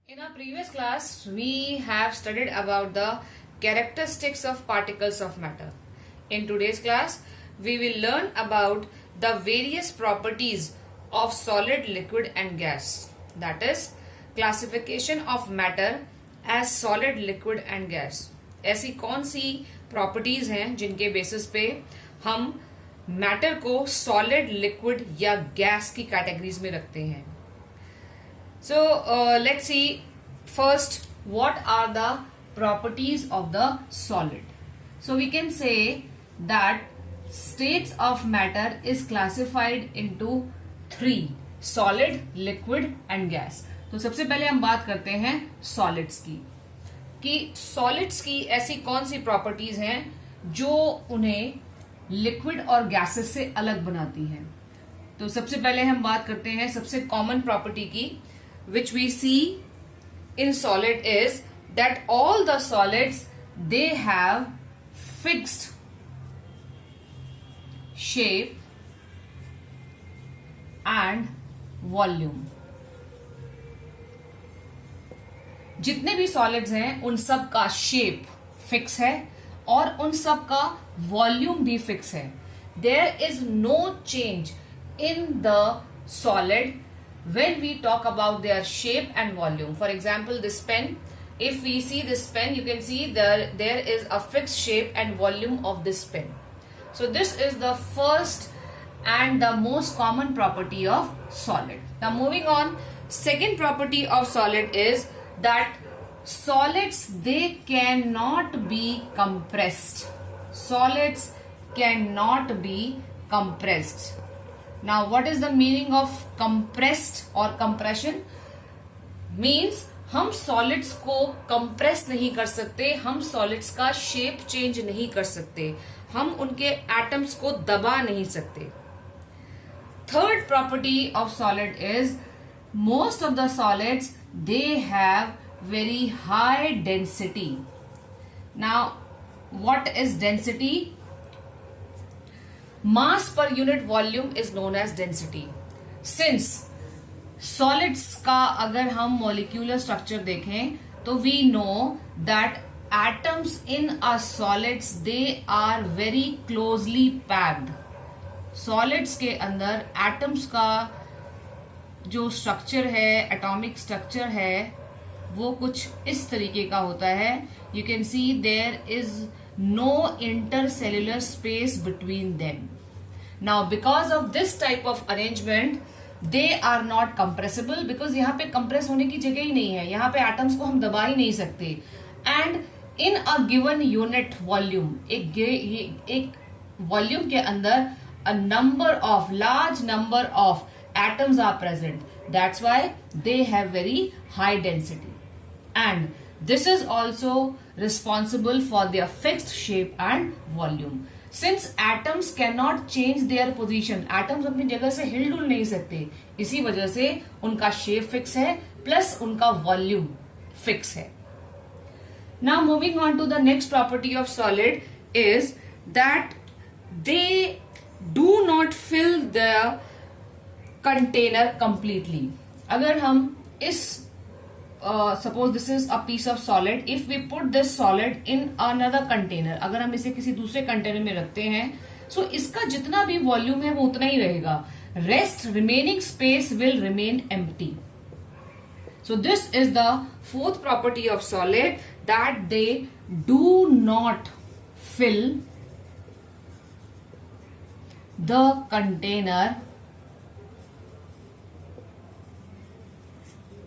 In our previous class, we have studied about the characteristics of particles of matter. In today's class, we will learn about the various properties of solid, liquid and gas. That is, classification of matter as solid, liquid and gas. ऐसी कौन सी properties हैं जिनके basis पे हम matter को solid, liquid या gas की categories में रखते हैं. So let's see first what are the properties of the solid. So we can say that states of matter is classified into three: solid, liquid and gas. तो सबसे पहले हम बात करते हैं solids की कि solids की ऐसी कौन सी properties हैं जो उन्हें liquid और gases से अलग बनाती हैं. तो सबसे पहले हम बात करते हैं सबसे common property की, which we see in solid is that all the solids they have fixed shape and volume. जितने भी सॉलिड्स हैं उन सब का शेप फिक्स है और उन सब का वॉल्यूम भी फिक्स है. There is no change in the solid when we talk about their shape and volume. For example, this pen, if we see this pen, you can see there is a fixed shape and volume of this pen. So this is the first and the most common property of solid. Now moving on, second property of solid is that solids, they cannot be compressed. Solids cannot be compressed. Now what is the meaning of compressed or compression? Means हम solids को compress नहीं कर सकते, हम solids का shape change नहीं कर सकते, हम उनके atoms को दबा नहीं सकते. Third property of solid is most of the solids they have very high density. Now what is density? Mass per unit volume is known as density. Since solids का अगर हम molecular structure देखें तो we know that atoms in a solids they are very closely packed. Solids के अंदर atoms का जो structure है, atomic structure है, वो कुछ इस तरीके का होता है. You can see there is no intercellular space between them. Now because of this type of arrangement they are not compressible because यहाँ पे compress होने की जगह ही नहीं है, यहाँ पे atoms को हम दबा ही नहीं सकते. And in a given unit volume, एक volume के अंदर a large number of atoms are present. That's why they have very high density. And this is also responsible for their fixed shape and volume. Since atoms cannot change their position, atoms अपनी जगह से हिल डुल नहीं सकते, इसी वजह से उनका shape fix है प्लस उनका वॉल्यूम फिक्स है. Now moving on to the next property of solid is that they do not fill the container completely. अगर हम इस suppose this is a piece of solid, if we put this solid in another container, अगर हम इसे किसी दूसरे container में रखते हैं, so इसका जितना भी वॉल्यूम है वो उतना ही रहेगा. Rest remaining space will remain empty. So this is the fourth property of solid, that they do not fill the container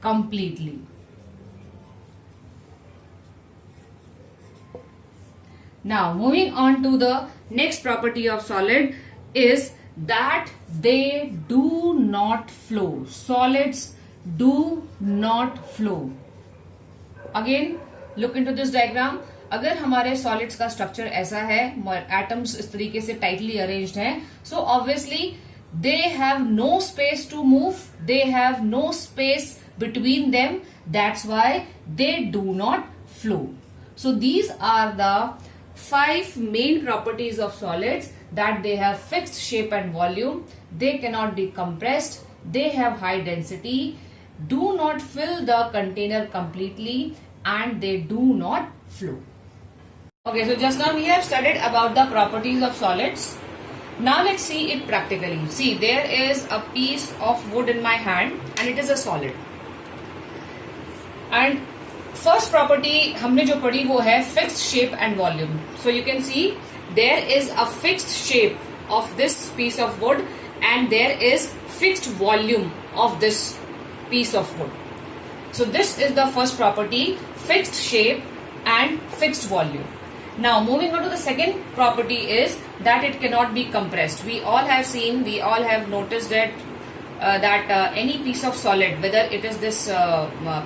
completely. Now moving on to the next property of solid is that they do not flow. Solids do not flow. Again look into this diagram. अगर हमारे solids का structure ऐसा है, atoms इस तरीके से tightly arranged हैं, so obviously they have no space to move, they have no space between them, that's why they do not flow. So these are the 5 main properties of solids, that they have fixed shape and volume, they cannot be compressed, they have high density, do not fill the container completely and they do not flow. Okay, so just now we have studied about the properties of solids. Now let's see it practically. See, there is a piece of wood in my hand and it is a solid. And first property हमने जो पढ़ी वो है fixed shape and volume. So you can see there is a fixed shape of this piece of wood and there is fixed volume of this piece of wood. So this is the first property, fixed shape and fixed volume. Now moving on to the second property is that it cannot be compressed. We all have seen, we all have noticed that any piece of solid, whether it is this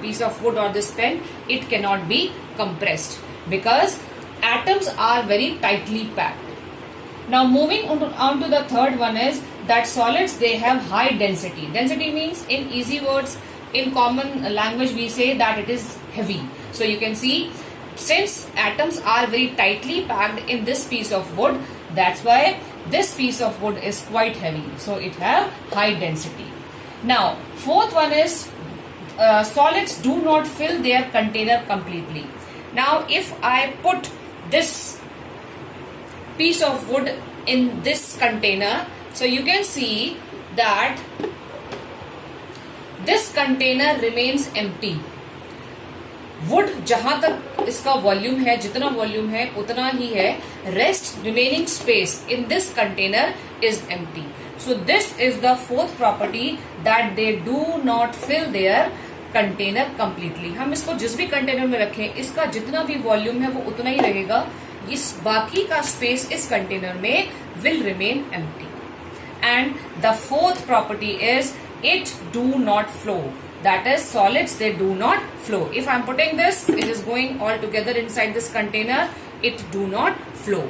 piece of wood or this pen, it cannot be compressed because atoms are very tightly packed. Now moving on to the third one is that solids, they have high density. Density means, in easy words, in common language we say that it is heavy. So you can see, since atoms are very tightly packed in this piece of wood, that's why this piece of wood is quite heavy. So it have high density. Now fourth one is solids do not fill their container completely. Now if I put this piece of wood in this container, so you can see that this container remains empty. Would जहां तक इसका volume है, जितना volume है उतना ही है. Rest remaining space in this container is empty. So this is the fourth property that they do not fill their container completely. हम इसको जिस भी कंटेनर में रखें, इसका जितना भी वॉल्यूम है वो उतना ही रहेगा. इस बाकी का स्पेस इस कंटेनर में will remain empty. And the fourth property is it do not flow. That is, solids, they do not flow. If I am putting this, it is going all together inside this container, it do not flow.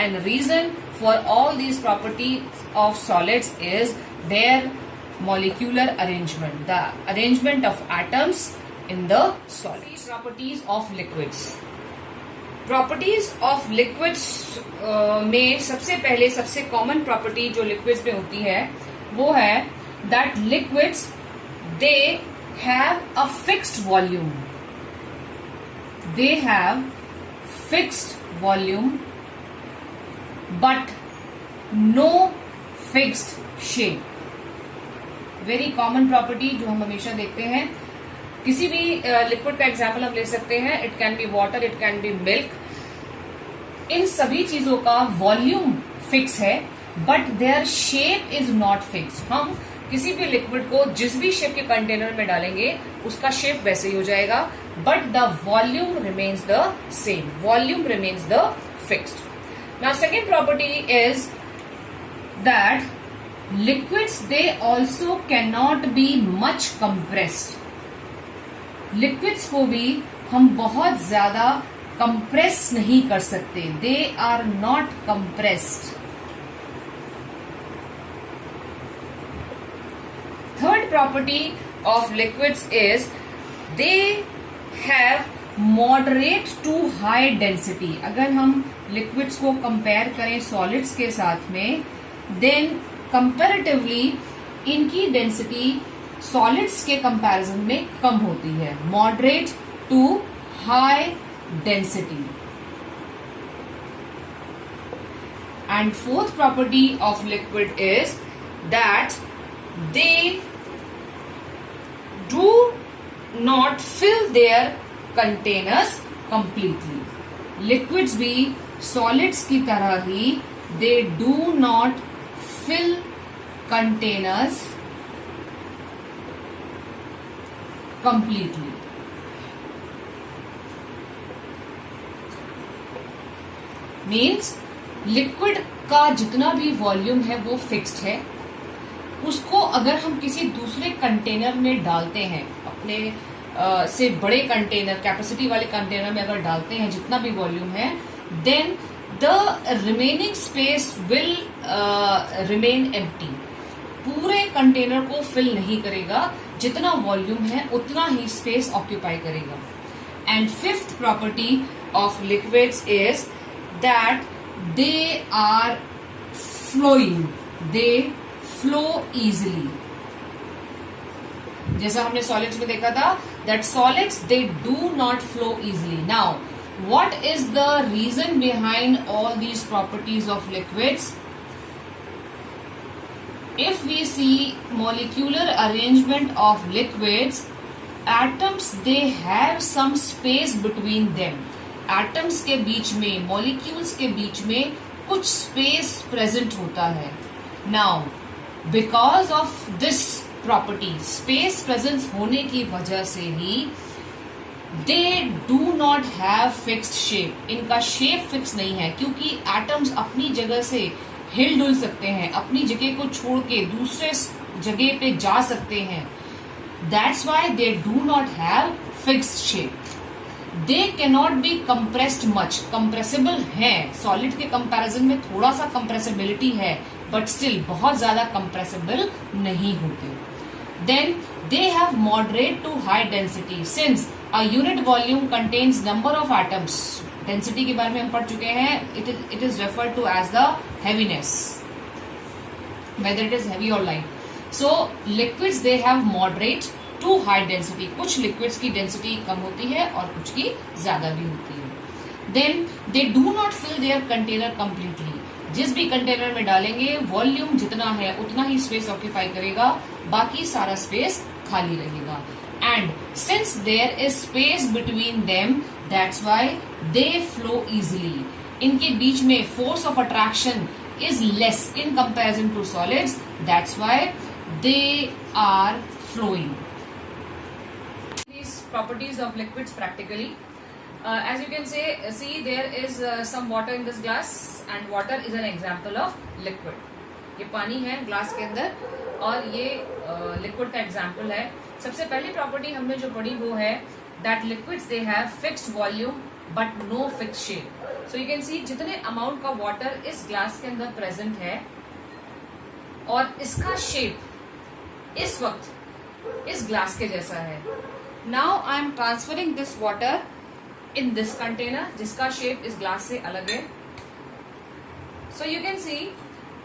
And reason for all these properties of solids is their molecular arrangement, the arrangement of atoms in the solids. Properties of liquids. Properties of liquids में सबसे पहले सबसे common property जो liquids में होती है वो है that liquids, they have a fixed volume. They have fixed volume but no fixed shape. Very common property जो हम हमेशा देखते हैं. किसी भी लिक्विड का एग्जाम्पल हम ले सकते हैं. It can be water, it can be milk. इन सभी चीजों का वॉल्यूम फिक्स है but their shape is not fix. हम किसी भी लिक्विड को जिस भी शेप के कंटेनर में डालेंगे उसका शेप वैसे ही हो जाएगा but the volume remains the same. Volume remains the fixed. Now second property is that liquids they also can not be much compressed. Liquids को भी हम बहुत ज्यादा कंप्रेस नहीं कर सकते. They are not compressed. Third property of liquids is they have moderate to high density. अगर हम liquids को compare करें solids के साथ में, then comparatively इनकी density solids के comparison में कम होती है. Moderate to high density. And fourth property of liquid is that they do not fill their containers completely. Liquids भी solids की तरह ही they do not fill containers completely. Means liquid का जितना भी वॉल्यूम है वो फिक्स्ड है. उसको अगर हम किसी दूसरे कंटेनर में डालते हैं, अपने से बड़े कंटेनर, कैपेसिटी वाले कंटेनर में अगर डालते हैं जितना भी वॉल्यूम है, then the remaining space will remain empty. पूरे कंटेनर को फिल नहीं करेगा, जितना वॉल्यूम है उतना ही स्पेस ऑक्यूपाई करेगा. And fifth property of liquids is that they are flowing. They flow easily. जैसा हमने सॉलिड्स में देखा था that solids they do not flow easily. Now what is the reason behind all these properties of liquids? If we see molecular arrangement of liquids, atoms they have some space between them. Atoms के बीच में, molecules के बीच में कुछ space present होता है. Now, because of this property, space presence होने की वजह से ही they do not have fixed shape. इनका shape fix नहीं है क्योंकि atoms अपनी जगह से हिल डुल सकते हैं, अपनी जगह को छोड़ के दूसरे जगह पे जा सकते हैं. That's why they do not have fixed shape. They cannot be compressed much. Compressible है, सॉलिड के कंपैरिजन में थोड़ा सा कंप्रेसिबिलिटी है, बट स्टिल बहुत ज्यादा कंप्रेसिबल नहीं होते. Then they have moderate to high density since a unit volume contains number of atoms. Density के बारे में हम पढ़ चुके हैं. It is referred to as the heaviness, whether it is heavy और light. So liquids they have moderate to high density. कुछ liquids की डेंसिटी कम होती है और कुछ की ज्यादा भी होती है. Then they do not fill their container completely. जिस भी कंटेनर में डालेंगे वॉल्यूम जितना है उतना ही स्पेस ऑक्यूपाई करेगा, बाकी सारा स्पेस खाली रहेगा. And since there is space between them, that's why they flow easily. इनके बीच में force of attraction is less in comparison to solids. That's why they are flowing. These properties of liquids practically. As you can see there is some water in this glass, and water is an example of liquid. ये पानी है glass के अंदर और ये liquid का example है. सबसे पहली प्रॉपर्टी हमने जो पढ़ी वो है that liquids they have fixed volume but no fixed shape. So you can see जितने अमाउंट का वाटर इस ग्लास के अंदर प्रेजेंट है और इसका शेप इस वक्त इस ग्लास के जैसा है. Now I am transferring this water in this container जिसका शेप इस ग्लास से अलग है. सो you can see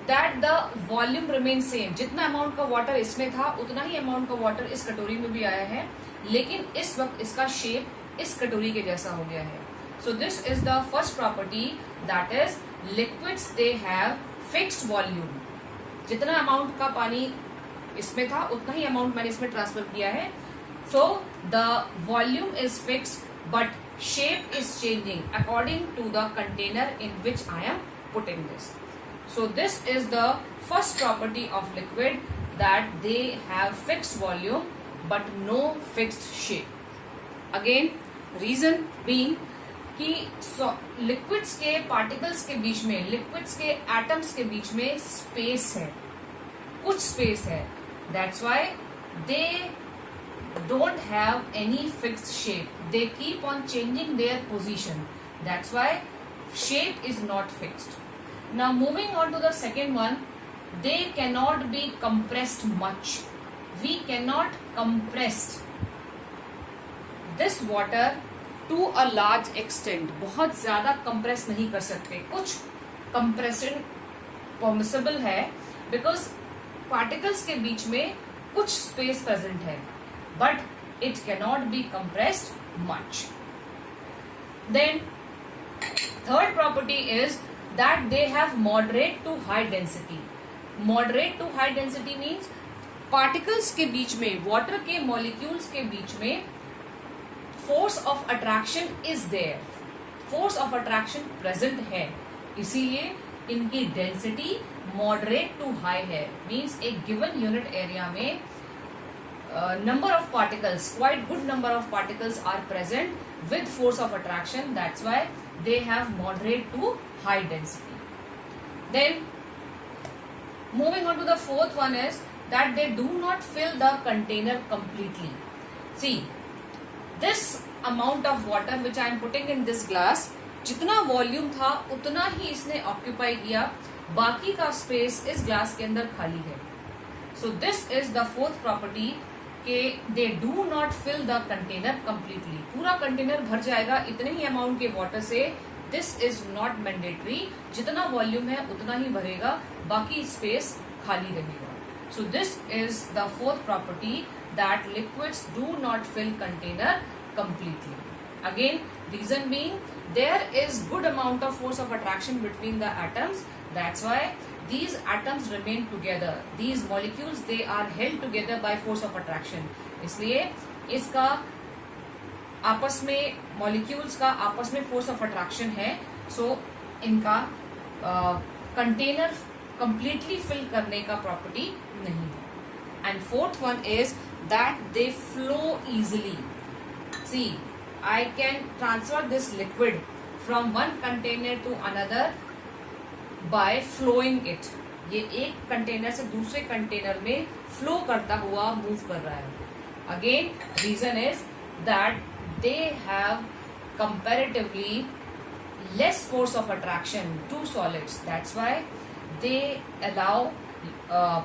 that the volume remain same. जितना अमाउंट का वाटर इसमें था उतना ही अमाउंट का वाटर इस कटोरी में भी आया है, लेकिन इस वक्त इसका शेप इस कटोरी के जैसा हो गया है. So this is the first property that is liquids they have fixed volume. जितना अमाउंट का पानी इसमें था उतना ही अमाउंट मैंने इसमें ट्रांसफर किया है. So the volume is fixed but shape is changing according to the container in which I am putting this. So this is the first property of liquid, that they have fixed volume but no fixed shape. Again, reason being कि liquids के particles के बीच में, liquids के atoms के बीच में space है, कुछ space है. That's why they don't have any fixed shape. They keep on changing their position. That's why shape is not fixed. Now moving on to the second one, they cannot be compressed much. We cannot compress this water to a large extent. बहुत ज्यादा compress नहीं कर सकते. कुछ compression permissible है because particles के बीच में कुछ space present है, but it cannot be compressed much. Then third property is that they have moderate to high density. Moderate to high density means particles के बीच में, water के molecules के बीच में force of attraction is there. Force of attraction present है, इसीलिए इनकी density moderate to high है. Means एक given unit area में number of particles, quite good number of particles are present with force of attraction. That's why they have moderate to high density. Then moving on to the fourth one is that they do not fill the container completely. See, this amount of water which I am putting in this glass, जितना volume था उतना ही इसने occupy किया, बाकी का space इस glass के अंदर खाली है. So this is the fourth property के they do not fill the container completely. पूरा कंटेनर भर जाएगा इतने ही अमाउंट के वाटर से. This is not mandatory. जितना वॉल्यूम है उतना ही भरेगा, बाकी स्पेस खाली रहेगा. So this is the fourth property, that liquids do not fill container completely. Again, reason being, there is good amount of force of attraction between the atoms. That's why these atoms remain together. These molecules, they are held together by force of attraction. इसलिए इसका आपस में, molecules का आपस में force of attraction है. सो इनका container completely fill करने का प्रॉपर्टी नहीं है. And fourth one is that they flow easily. See, I can transfer this liquid from one container to another by flowing it. ये एक कंटेनर से दूसरे कंटेनर में फ्लो करता हुआ मूव कर रहा है. Again, reason is that they have comparatively less force of attraction to solids. That's why they allow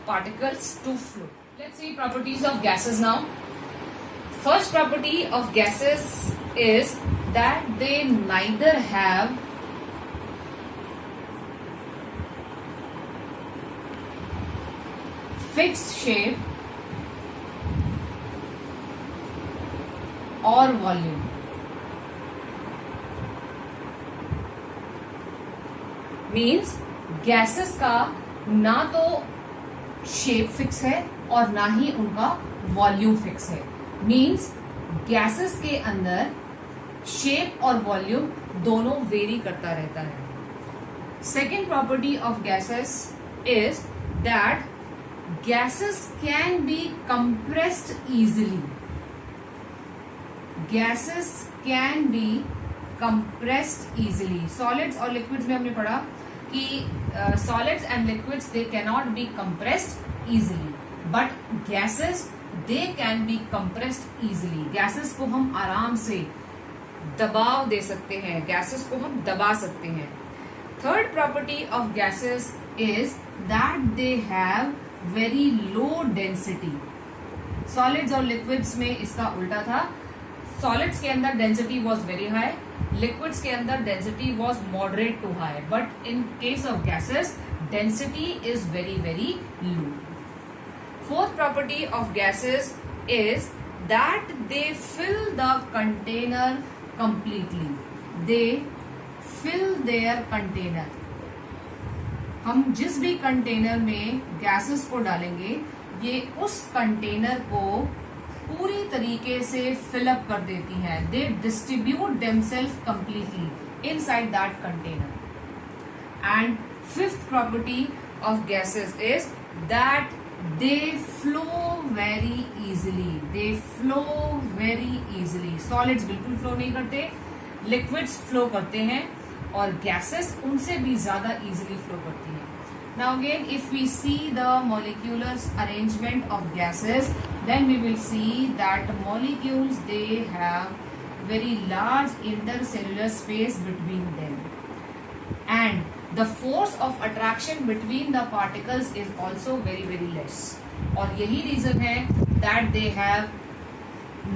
particles to flow. Let's see properties of gases now. First property of gases is that they neither have fixed shape or volume. Means gases का ना तो shape fix है और ना ही उनका volume fix है. Means gases के अंदर शेप और वॉल्यूम दोनों वेरी करता रहता है. Second property of gases is that gases can be compressed easily. Gases can be compressed easily. Solids और लिक्विड्स में हमने पढ़ा कि solids and liquids they cannot be compressed easily, but gases they can be compressed easily. Gases को हम आराम से दबाव दे सकते हैं, गैसेस को हम दबा सकते हैं. Third property of gases is that they have very low density. Solids और लिक्विड्स में इसका उल्टा था. सॉलिड्स के अंदर density was very high, liquids के अंदर density was moderate to high, but in case of gases density is very very low. Fourth property of gases is that they fill the container completely. They fill their container. हम जिस भी container में gases को डालेंगे, ये उस container को पूरी तरीके से फिलअप कर देती हैं. They distribute themselves completely inside that container. And fifth property of gases is that they flow very easily. They flow very easily. Solids बिल्कुल फ्लो नहीं करते, liquids फ्लो करते हैं और gases उनसे भी ज्यादा easily फ्लो करती हैं. Now again, if we see the molecular arrangement of gases, then we will see that molecules, they have very large intercellular space between them, and the force of attraction between the particles is also very very less. और यही reason है that they have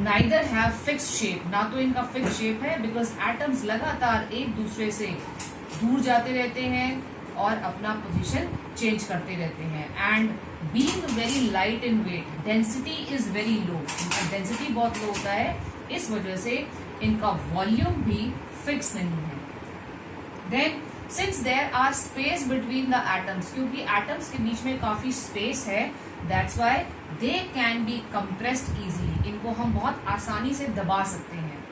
neither have fixed shape. ना तो इनका fixed shape है, because atoms लगातार एक दूसरे से दूर जाते रहते हैं और अपना पोजीशन चेंज करते रहते हैं. And being very light in weight, density is very low. इनका density बहुत लो होता है, इस वजह से इनका वॉल्यूम भी फिक्स नहीं है. Then since there are space between the atoms, क्योंकि atoms के बीच में काफी space है, that's why they can be compressed easily. इनको हम बहुत आसानी से दबा सकते हैं.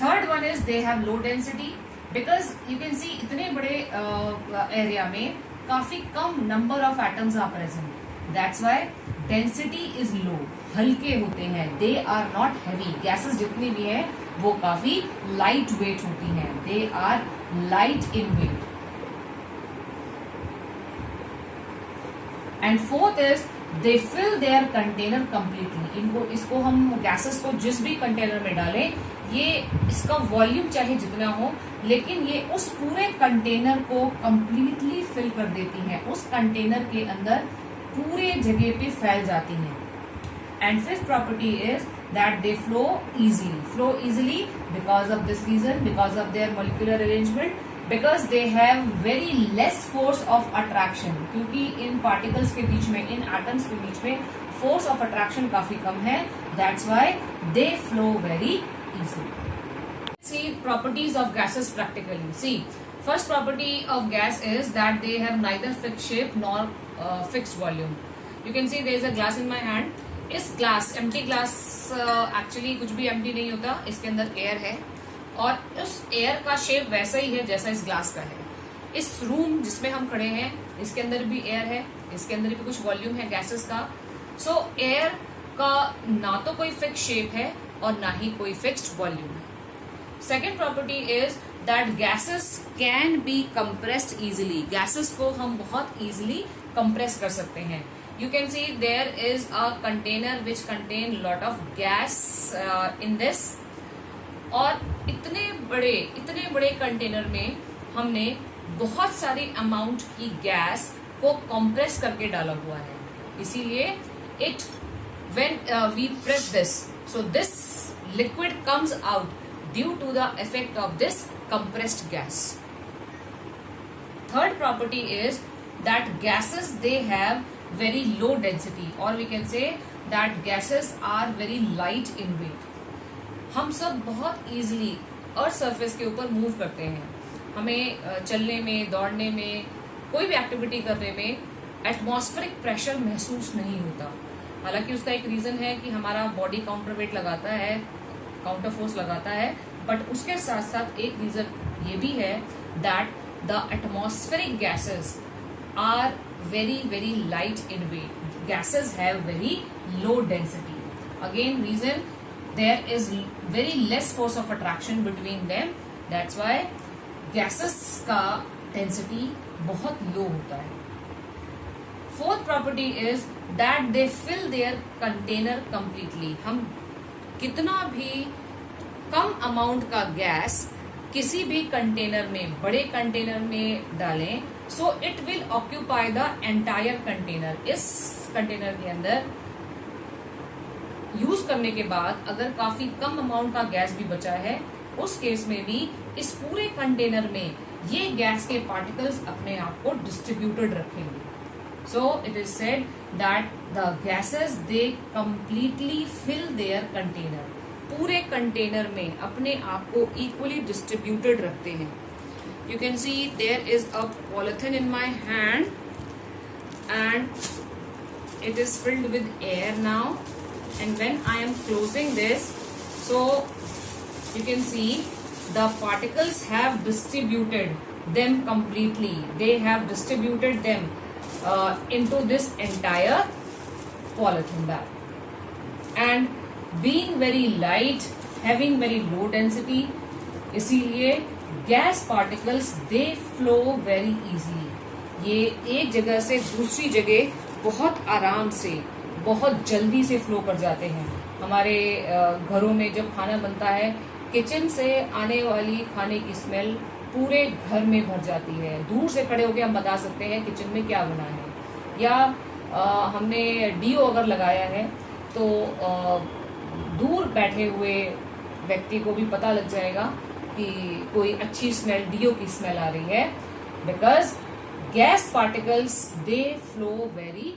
Third one is they have low density, because you can see इतने बड़े एरिया में काफी कम number of atoms are present. That's why density is low. हल्के होते हैं. They are not heavy. Gases जितनी भी है वो काफी लाइट वेट होती हैं. They are light in weight. And fourth is they fill their container completely. इसको हम गैसेस को जिस भी कंटेनर में डालें, ये इसका वॉल्यूम चाहे जितना हो, लेकिन ये उस पूरे कंटेनर को कंप्लीटली फिल कर देती हैं. उस कंटेनर के अंदर पूरे जगह पे फैल जाती हैं. And fifth property is that they flow easily. Flow easily because of this reason, because of their molecular arrangement. Because they have very less force of attraction, क्योंकि इन पार्टिकल्स के बीच में, इन एटम्स के बीच में फोर्स ऑफ अट्रैक्शन काफी कम है. That's why they flow very easily. See properties of gases practically. See first property of gas is that they have neither fixed shape nor fixed volume. You can see there is a glass in my hand. इस glass, empty glass, actually कुछ भी empty नहीं होता, इसके अंदर air है और उस एयर का शेप वैसा ही है जैसा इस ग्लास का है. इस रूम जिसमें हम खड़े हैं इसके अंदर भी एयर है, इसके अंदर भी कुछ वॉल्यूम है गैसेस का. सो एयर का ना तो कोई फिक्स शेप है और ना ही कोई फिक्स्ड वॉल्यूम है. Second property is that gases can be compressed easily. Gases को हम बहुत इजिली कंप्रेस कर सकते हैं. You can see there is a container which contain lot of gas in this. और इतने बड़े कंटेनर में हमने बहुत सारी अमाउंट की गैस को कंप्रेस करके डाला हुआ है. इसीलिए when we press this, so this liquid comes out due to the effect of this compressed gas. Third property is that gases, they have very low density, or we can say that gases are very light in weight. हम सब बहुत easily earth surface के ऊपर move करते हैं. हमें चलने में, दौड़ने में, कोई भी एक्टिविटी करने में एटमॉस्फेरिक प्रेशर महसूस नहीं होता. हालांकि उसका एक रीजन है कि हमारा बॉडी काउंटर वेट लगाता है, काउंटर फोर्स लगाता है, बट उसके साथ साथ एक रीजन ये भी है that the atmospheric gases are very light in weight. Gases have very low density. Again, reason there is very less force of attraction between them. That's why gases का density बहुत low होता है. Fourth property is that they fill their container completely. हम कितना भी कम amount का gas किसी भी कंटेनर में, बड़े कंटेनर में डालें, so it will occupy the entire container. इस कंटेनर के अंदर यूज करने के बाद अगर काफी कम अमाउंट का गैस भी बचा है, उस केस में भी इस पूरे कंटेनर में ये गैस के पार्टिकल्स अपने आप को डिस्ट्रीब्यूटेड रखेंगे. So it is said that the gases they completely fill their container. पूरे कंटेनर में अपने आप को इक्वली डिस्ट्रीब्यूटेड रखते हैं. You can see there is a polythene in my hand and it is filled with air now, and when I am closing this, so you can see the particles have distributed them completely. They have distributed them into this entire polythene bag, and being very light, having very low density, इसीलिए gas particles they flow very easily. ये एक जगह से दूसरी जगह बहुत आराम से, बहुत जल्दी से फ्लो कर जाते हैं. हमारे घरों में जब खाना बनता है, किचन से आने वाली खाने की स्मेल पूरे घर में भर जाती है. दूर से खड़े होकर हम बता सकते हैं किचन में क्या बना है. या हमने डीओ अगर लगाया है तो दूर बैठे हुए व्यक्ति को भी पता लग जाएगा कि कोई अच्छी स्मेल, डीओ की स्मेल आ रही है, because gas particles they flow very